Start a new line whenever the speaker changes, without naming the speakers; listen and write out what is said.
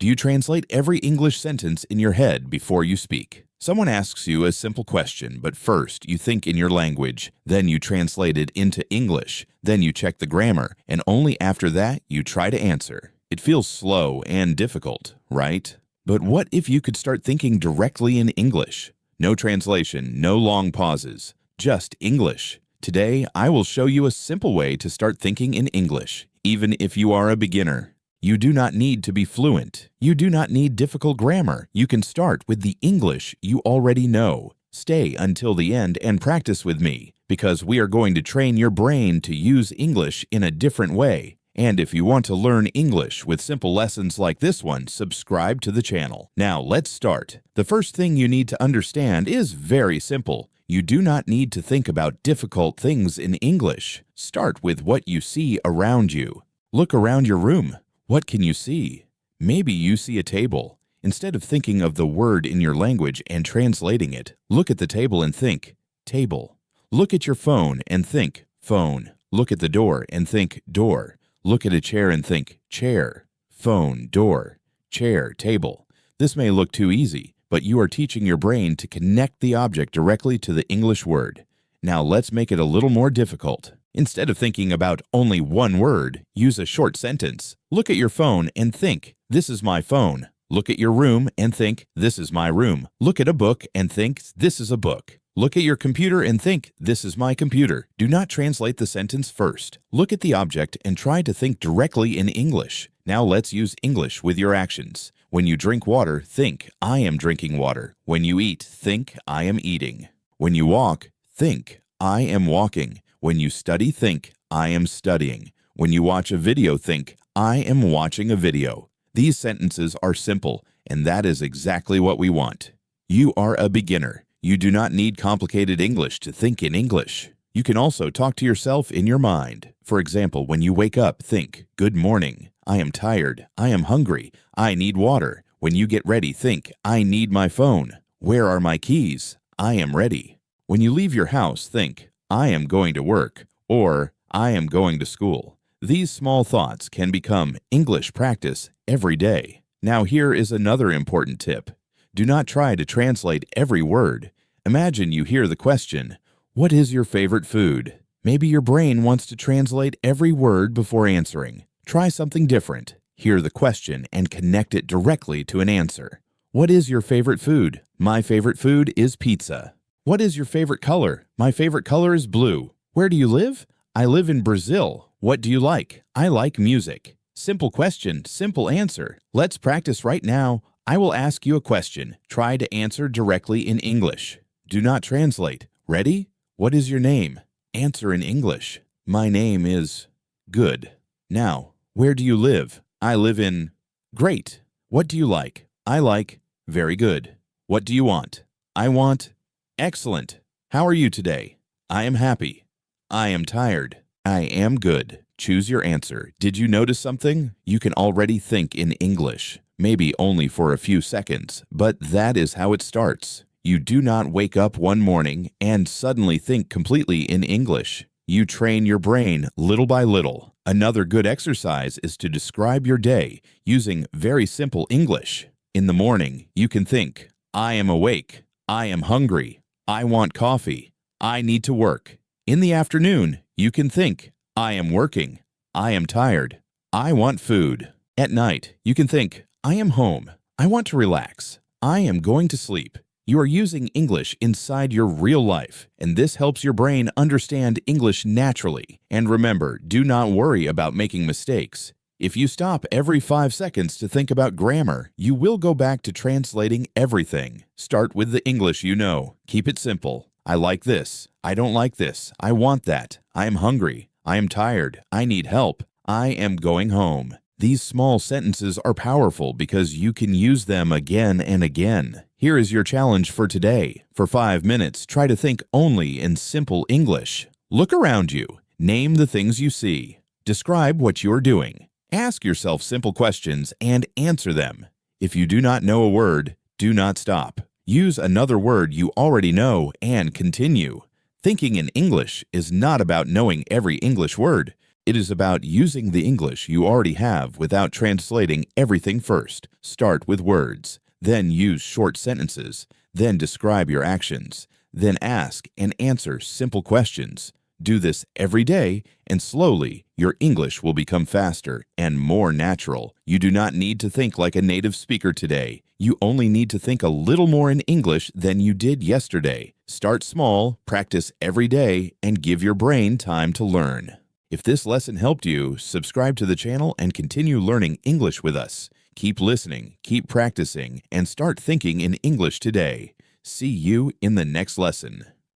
Do you translate every English sentence in your head before you speak? Someone asks you a simple question, but first you think in your language, then you translate it into English, then you check the grammar, and only after that you try to answer. It feels slow and difficult, right? But what if you could start thinking directly in English? No translation, no long pauses, just English. Today, I will show you a simple way to start thinking in English, even if you are a beginner. You do not need to be fluent. You do not need difficult grammar. You can start with the English you already know. Stay until the end and practice with me, because we are going to train your brain to use English in a different way. And if you want to learn English with simple lessons like this one, subscribe to the channel. Now let's start. The first thing you need to understand is very simple. You do not need to think about difficult things in English. Start with what you see around you. Look around your room. What can you see? Maybe you see a table. Instead of thinking of the word in your language and translating it, look at the table and think, table. Look at your phone and think, phone. Look at the door and think, door. Look at a chair and think, chair. Phone, door, chair, table. This may look too easy, but you are teaching your brain to connect the object directly to the English word. Now let's make it a little more difficult. Instead of thinking about only one word, use a short sentence. Look at your phone and think, this is my phone. Look at your room and think, this is my room. Look at a book and think, this is a book. Look at your computer and think, this is my computer. Do not translate the sentence first. Look at the object and try to think directly in English. Now let's use English with your actions. When you drink water, think, I am drinking water. When you eat, think, I am eating. When you walk, think, I am walking. When you study, think, I am studying. When you watch a video, think, I am watching a video. These sentences are simple, and that is exactly what we want. You are a beginner. You do not need complicated English to think in English. You can also talk to yourself in your mind. For example, when you wake up, think, good morning. I am tired. I am hungry. I need water. When you get ready, think, I need my phone. Where are my keys? I am ready. When you leave your house, think, I am going to work, or I am going to school. These small thoughts can become English practice every day. Now here is another important tip. Do not try to translate every word. Imagine you hear the question, what is your favorite food? Maybe your brain wants to translate every word before answering. Try something different. Hear the question and connect it directly to an answer. What is your favorite food? My favorite food is pizza. What is your favorite color? My favorite color is blue. Where do you live? I live in Brazil. What do you like? I like music. Simple question, simple answer. Let's practice right now. I will ask you a question. Try to answer directly in English. Do not translate. Ready? What is your name? Answer in English. My name is good. Now, where do you live? I live in great. What do you like? I like very good. What do you want? I want excellent. How are you today? I am happy. I am tired. I am good. Choose your answer. Did you notice something? You can already think in English. Maybe only for a few seconds, but that is how it starts. You do not wake up one morning and suddenly think completely in English. You train your brain little by little. Another good exercise is to describe your day using very simple English. In the morning, you can think, I am awake. I am hungry. I want coffee. I need to work. In the afternoon, you can think, I am working. I am tired. I want food. At night, you can think, I am home. I want to relax. I am going to sleep. You are using English inside your real life, and this helps your brain understand English naturally. And remember, do not worry about making mistakes. If you stop every 5 seconds to think about grammar, you will go back to translating everything. Start with the English you know. Keep it simple. I like this. I don't like this. I want that. I am hungry. I am tired. I need help. I am going home. These small sentences are powerful because you can use them again and again. Here is your challenge for today. For 5 minutes, try to think only in simple English. Look around you. Name the things you see. Describe what you're doing. Ask yourself simple questions and answer them. If you do not know a word, do not stop. Use another word you already know and continue. Thinking in English is not about knowing every English word. It is about using the English you already have without translating everything first. Start with words, then use short sentences, then describe your actions, then ask and answer simple questions. Do this every day, and slowly, your English will become faster and more natural. You do not need to think like a native speaker today. You only need to think a little more in English than you did yesterday. Start small, practice every day, and give your brain time to learn. If this lesson helped you, subscribe to the channel and continue learning English with us. Keep listening, keep practicing, and start thinking in English today. See you in the next lesson.